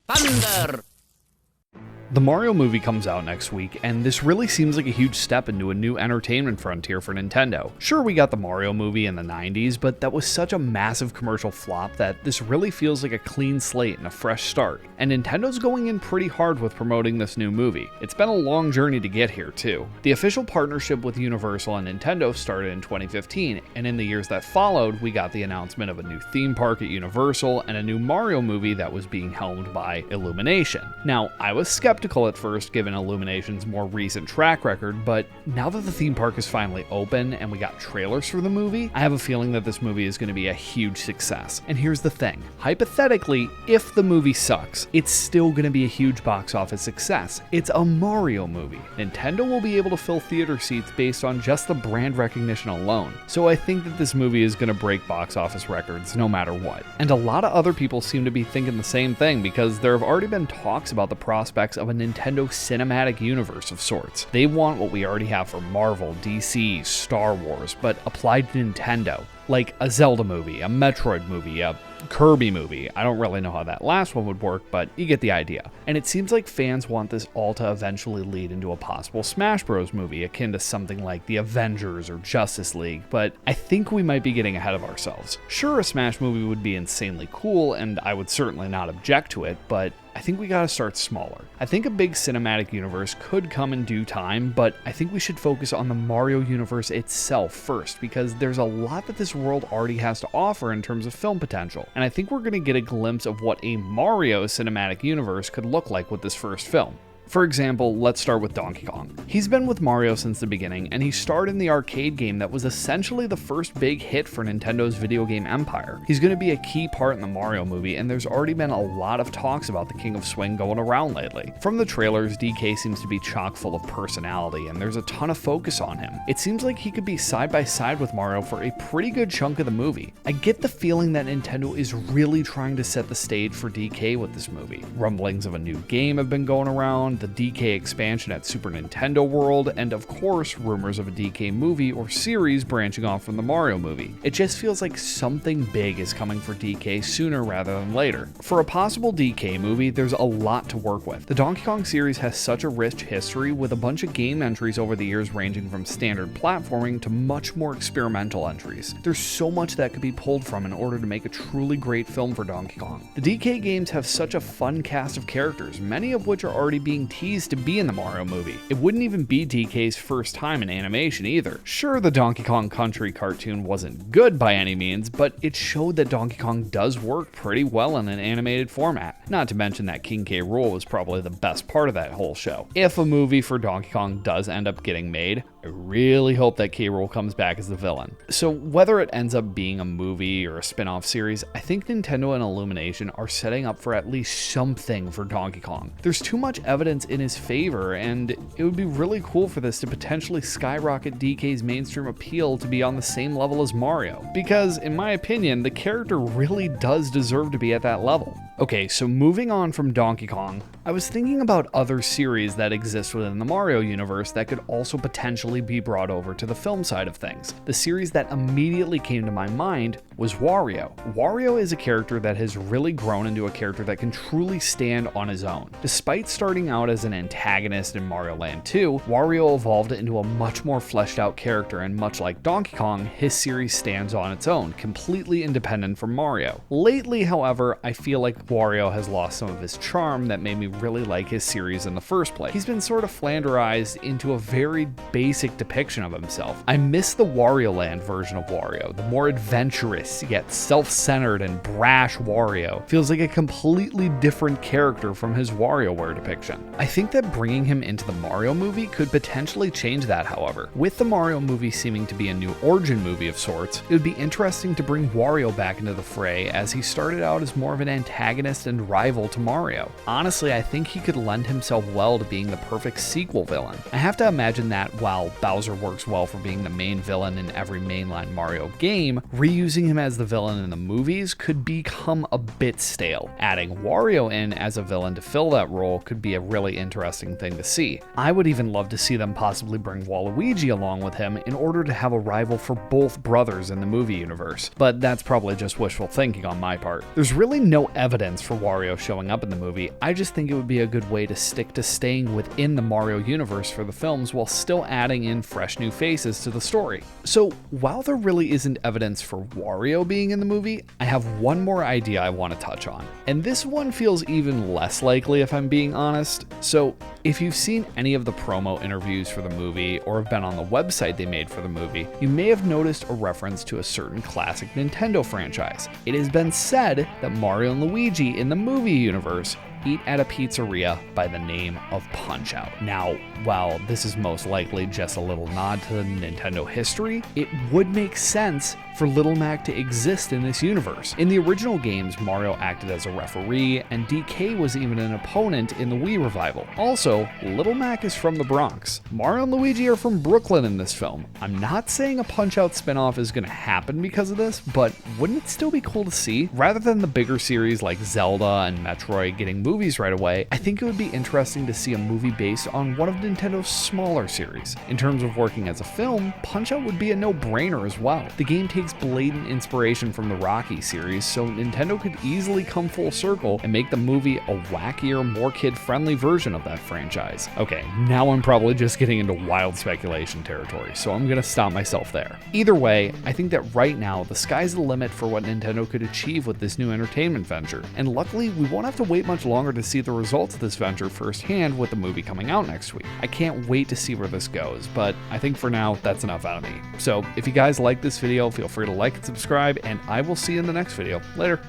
Thunder! The Mario movie comes out next week, and this really seems like a huge step into a new entertainment frontier for Nintendo. Sure, we got the Mario movie in the 90s, but that was such a massive commercial flop that this really feels like a clean slate and a fresh start. And Nintendo's going in pretty hard with promoting this new movie. It's been a long journey to get here, too. The official partnership with Universal and Nintendo started in 2015, and in the years that followed, we got the announcement of a new theme park at Universal and a new Mario movie that was being helmed by Illumination. Now, I was skeptical at first given Illumination's more recent track record, but now that the theme park is finally open and we got trailers for the movie, I have a feeling that this movie is going to be a huge success. And here's the thing, hypothetically, if the movie sucks, it's still going to be a huge box office success. It's a Mario movie. Nintendo will be able to fill theater seats based on just the brand recognition alone. So I think that this movie is going to break box office records no matter what. And a lot of other people seem to be thinking the same thing because there have already been talks about the prospects of a Nintendo cinematic universe of sorts. They want what we already have for Marvel, DC, Star Wars, but applied to Nintendo. Like a Zelda movie, a Metroid movie, a Kirby movie. I don't really know how that last one would work, but you get the idea. And it seems like fans want this all to eventually lead into a possible Smash Bros. Movie akin to something like the Avengers or Justice League, but I think we might be getting ahead of ourselves. Sure, a Smash movie would be insanely cool, and I would certainly not object to it, but I think we gotta start smaller. I think a big cinematic universe could come in due time, but I think we should focus on the Mario universe itself first, because there's a lot that this world already has to offer in terms of film potential, and I think we're gonna get a glimpse of what a Mario cinematic universe could look like with this first film. For example, let's start with Donkey Kong. He's been with Mario since the beginning, and he starred in the arcade game that was essentially the first big hit for Nintendo's video game empire. He's going to be a key part in the Mario movie, and there's already been a lot of talks about the King of Swing going around lately. From the trailers, DK seems to be chock full of personality, and there's a ton of focus on him. It seems like he could be side by side with Mario for a pretty good chunk of the movie. I get the feeling that Nintendo is really trying to set the stage for DK with this movie. Rumblings of a new game have been going around, the DK expansion at Super Nintendo World, and of course, rumors of a DK movie or series branching off from the Mario movie. It just feels like something big is coming for DK sooner rather than later. For a possible DK movie, there's a lot to work with. The Donkey Kong series has such a rich history with a bunch of game entries over the years ranging from standard platforming to much more experimental entries. There's so much that could be pulled from in order to make a truly great film for Donkey Kong. The DK games have such a fun cast of characters, many of which are already being teased to be in the Mario movie. It wouldn't even be DK's first time in animation either. Sure, the Donkey Kong Country cartoon wasn't good by any means, but it showed that Donkey Kong does work pretty well in an animated format. Not to mention that King K. Rool was probably the best part of that whole show. If a movie for Donkey Kong does end up getting made, I really hope that K. Rool comes back as the villain. So whether it ends up being a movie or a spin-off series, I think Nintendo and Illumination are setting up for at least something for Donkey Kong. There's too much evidence in his favor, and it would be really cool for this to potentially skyrocket DK's mainstream appeal to be on the same level as Mario. Because, in my opinion, the character really does deserve to be at that level. Okay, so moving on from Donkey Kong, I was thinking about other series that exist within the Mario universe that could also potentially be brought over to the film side of things. The series that immediately came to my mind was Wario. Wario is a character that has really grown into a character that can truly stand on his own. Despite starting out as an antagonist in Mario Land 2, Wario evolved into a much more fleshed out character, and much like Donkey Kong, his series stands on its own, completely independent from Mario. Lately, however, I feel like Wario has lost some of his charm that made me really like his series in the first place. He's been sort of flanderized into a very basic depiction of himself. I miss the Wario Land version of Wario, the more adventurous yet self-centered and brash Wario. Feels like a completely different character from his WarioWare depiction. I think that bringing him into the Mario movie could potentially change that, however. With the Mario movie seeming to be a new origin movie of sorts, it would be interesting to bring Wario back into the fray, as he started out as more of an antagonist and rival to Mario. Honestly, I think he could lend himself well to being the perfect sequel villain. I have to imagine that while Bowser works well for being the main villain in every mainline Mario game, reusing him him as the villain in the movies could become a bit stale. Adding Wario in as a villain to fill that role could be a really interesting thing to see. I would even love to see them possibly bring Waluigi along with him in order to have a rival for both brothers in the movie universe, but that's probably just wishful thinking on my part. There's really no evidence for Wario showing up in the movie. I just think it would be a good way to stick to staying within the Mario universe for the films while still adding in fresh new faces to the story. So while there really isn't evidence for Wario being in the movie, I have one more idea I want to touch on. And this one feels even less likely if I'm being honest. So if you've seen any of the promo interviews for the movie or have been on the website they made for the movie, you may have noticed a reference to a certain classic Nintendo franchise. It has been said that Mario and Luigi in the movie universe eat at a pizzeria by the name of Punch-Out. Now, while this is most likely just a little nod to Nintendo history, it would make sense for Little Mac to exist in this universe. In the original games, Mario acted as a referee, and DK was even an opponent in the Wii revival. Also, Little Mac is from the Bronx. Mario and Luigi are from Brooklyn in this film. I'm not saying a Punch-Out spinoff is gonna happen because of this, but wouldn't it still be cool to see? Rather than the bigger series like Zelda and Metroid getting movies right away, I think it would be interesting to see a movie based on one of Nintendo's smaller series. In terms of working as a film, Punch-Out would be a no-brainer as well. The game takes blatant inspiration from the Rocky series, so Nintendo could easily come full circle and make the movie a wackier, more kid-friendly version of that franchise. Okay, now I'm probably just getting into wild speculation territory, so I'm gonna stop myself there. Either way, I think that right now, the sky's the limit for what Nintendo could achieve with this new entertainment venture, and luckily, we won't have to wait much longer to see the results of this venture firsthand with the movie coming out next week. I can't wait to see where this goes, but I think for now, that's enough out of me. So if you guys like this video, feel free to like and subscribe, and I will see you in the next video. Later.